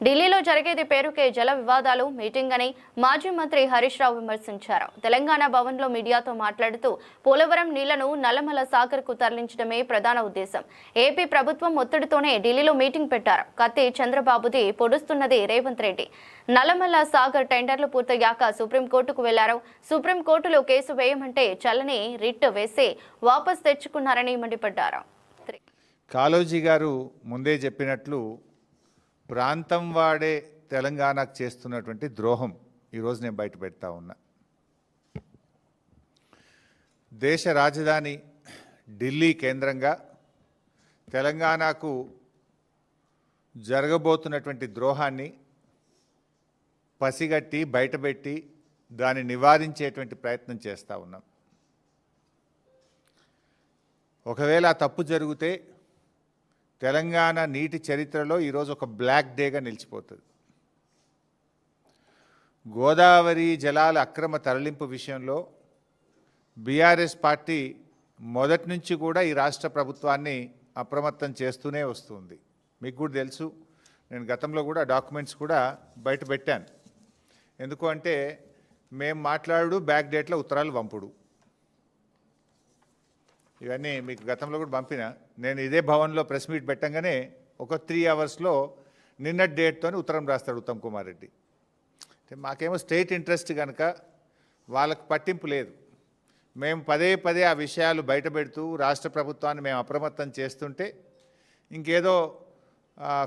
ఢిల్లీలో జరిగేది పేరుకే జల వివాదాలు మీటింగ్ అని మాజీ మంత్రి హరీష్ రావు విమర్శించారు. తెలంగాణ భవన్లో మీడియాతో మాట్లాడుతూ పోలవరం నీళ్లను నల్లమల సాగర్కు తరలించడమే ప్రధాన ఉద్దేశం. ఏపీ ప్రభుత్వం ఒత్తిడితోనే ఢిల్లీలో మీటింగ్ పెట్టారు. కత్తి చంద్రబాబుది పొడుస్తున్నది రేవంత్ రెడ్డి. నల్లమల సాగర్ టెండర్లు పూర్తయ్యాక సుప్రీంకోర్టుకు వెళ్లారు. సుప్రీంకోర్టులో కేసు వేయమంటే చల్లని రిట్ వేసి వాపస్ తెచ్చుకున్నారని మండిపడ్డారు. కాళోజీ గారు ముందే చెప్పినట్లు ప్రాంతం వాడే తెలంగాణకు చేస్తున్నటువంటి ద్రోహం ఈరోజు నేను బయట పెడతా ఉన్నా. దేశ రాజధాని ఢిల్లీ కేంద్రంగా తెలంగాణకు జరగబోతున్నటువంటి ద్రోహాన్ని పసిగట్టి బయటపెట్టి దాన్ని నివారించేటువంటి ప్రయత్నం చేస్తూ ఉన్నాం. ఒకవేళ ఆ తప్పు జరిగితే తెలంగాణ నీటి చరిత్రలో ఈరోజు ఒక బ్లాక్ డేగా నిలిచిపోతుంది. గోదావరి జలాల అక్రమ తరలింపు విషయంలో బీఆర్ఎస్ పార్టీ మొదటి నుంచి కూడా ఈ రాష్ట్ర ప్రభుత్వాన్ని అప్రమత్తం చేస్తూనే వస్తుంది. మీకు కూడా తెలుసు, నేను గతంలో కూడా డాక్యుమెంట్స్ కూడా బయట పెట్టాను. ఎందుకు అంటే మేము మాట్లాడు బ్యాక్ డేట్లో ఉత్తరాలు పంపుడు, ఇవన్నీ మీకు గతంలో కూడా పంపిన. నేను ఇదే భవన్లో ప్రెస్ మీట్ పెట్టంగానే ఒక 3 అవర్స్లో నిన్నటి డేట్తో ఉత్తరం రాస్తాడు ఉత్తమ్ కుమార్ రెడ్డి. మాకేమో స్టేట్ ఇంట్రెస్ట్ కనుక వాళ్ళకు పట్టింపు లేదు. మేము పదే పదే ఆ విషయాలు బయట పెడుతూ రాష్ట్ర ప్రభుత్వాన్ని మేము అప్రమత్తం చేస్తుంటే ఇంకేదో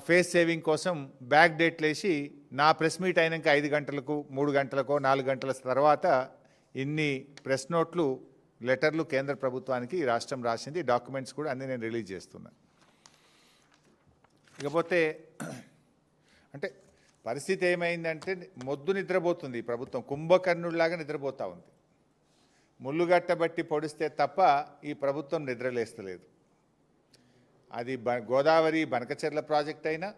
ఫేస్ సేవింగ్ కోసం బ్యాక్ డేట్లు వేసి నా ప్రెస్ మీట్ అయినాక 5 గంటలకు 3 గంటలకో 4 గంటల తర్వాత ఇన్ని ప్రెస్ నోట్లు లెటర్లు కేంద్ర ప్రభుత్వానికి ఈ రాష్ట్రం రాసింది. డాక్యుమెంట్స్ కూడా అన్నీ నేను రిలీజ్ చేస్తున్నా. ఇకపోతే అంటే పరిస్థితి ఏమైందంటే మొద్దు నిద్రపోతుంది. ఈ ప్రభుత్వం కుంభకర్ణుడిలాగా నిద్రపోతూ ఉంది. ముళ్ళుగట్టబట్టి పొడిస్తే తప్ప ఈ ప్రభుత్వం నిద్రలేస్తలేదు. అది గోదావరి బనకచెర్ల ప్రాజెక్ట్ అయినా,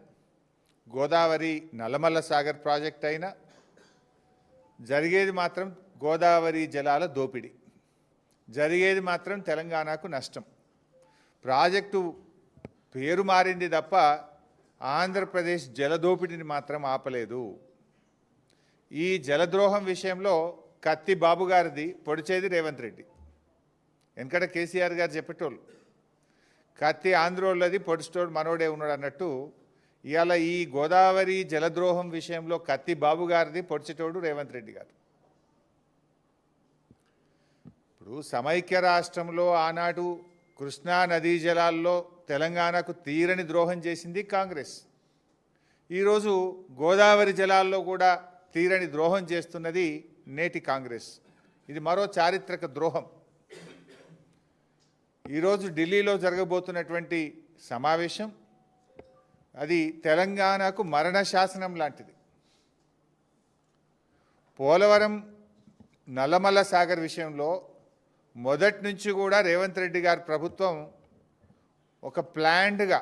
గోదావరి నల్లమల్ల సాగర్ ప్రాజెక్ట్ అయినా జరిగేది మాత్రం గోదావరి జలాల దోపిడీ, జరిగేది మాత్రం తెలంగాణకు నష్టం. ప్రాజెక్టు పేరు మారింది తప్ప ఆంధ్రప్రదేశ్ జలదోపిడిని మాత్రం ఆపలేదు. ఈ జలద్రోహం విషయంలో కత్తి బాబు గారిది పొడిచేది రేవంత్ రెడ్డి. వెనకట కేసీఆర్ గారు చెప్పేటోళ్ళు కత్తి ఆంధ్రోళ్ళది పొడిచేటోడు మనోడే ఉన్నాడు అన్నట్టు, ఇవాళ ఈ గోదావరి జలద్రోహం విషయంలో కత్తి బాబు గారిది పొడిచేటోడు రేవంత్ రెడ్డి గారు. ఇప్పుడు సమైక్య రాష్ట్రంలో ఆనాడు కృష్ణా నదీ జలాల్లో తెలంగాణకు తీరని ద్రోహం చేసింది కాంగ్రెస్. ఈరోజు గోదావరి జలాల్లో కూడా తీరని ద్రోహం చేస్తున్నది నేటి కాంగ్రెస్. ఇది మరో చారిత్రక ద్రోహం. ఈరోజు ఢిల్లీలో జరగబోతున్నటువంటి సమావేశం అది తెలంగాణకు మరణ శాసనం లాంటిది. పోలవరం నల్లమల్ల సాగర్ విషయంలో మొదటి నుంచి కూడా రేవంత్ రెడ్డి గారి ప్రభుత్వం ఒక ప్లాన్డ్గా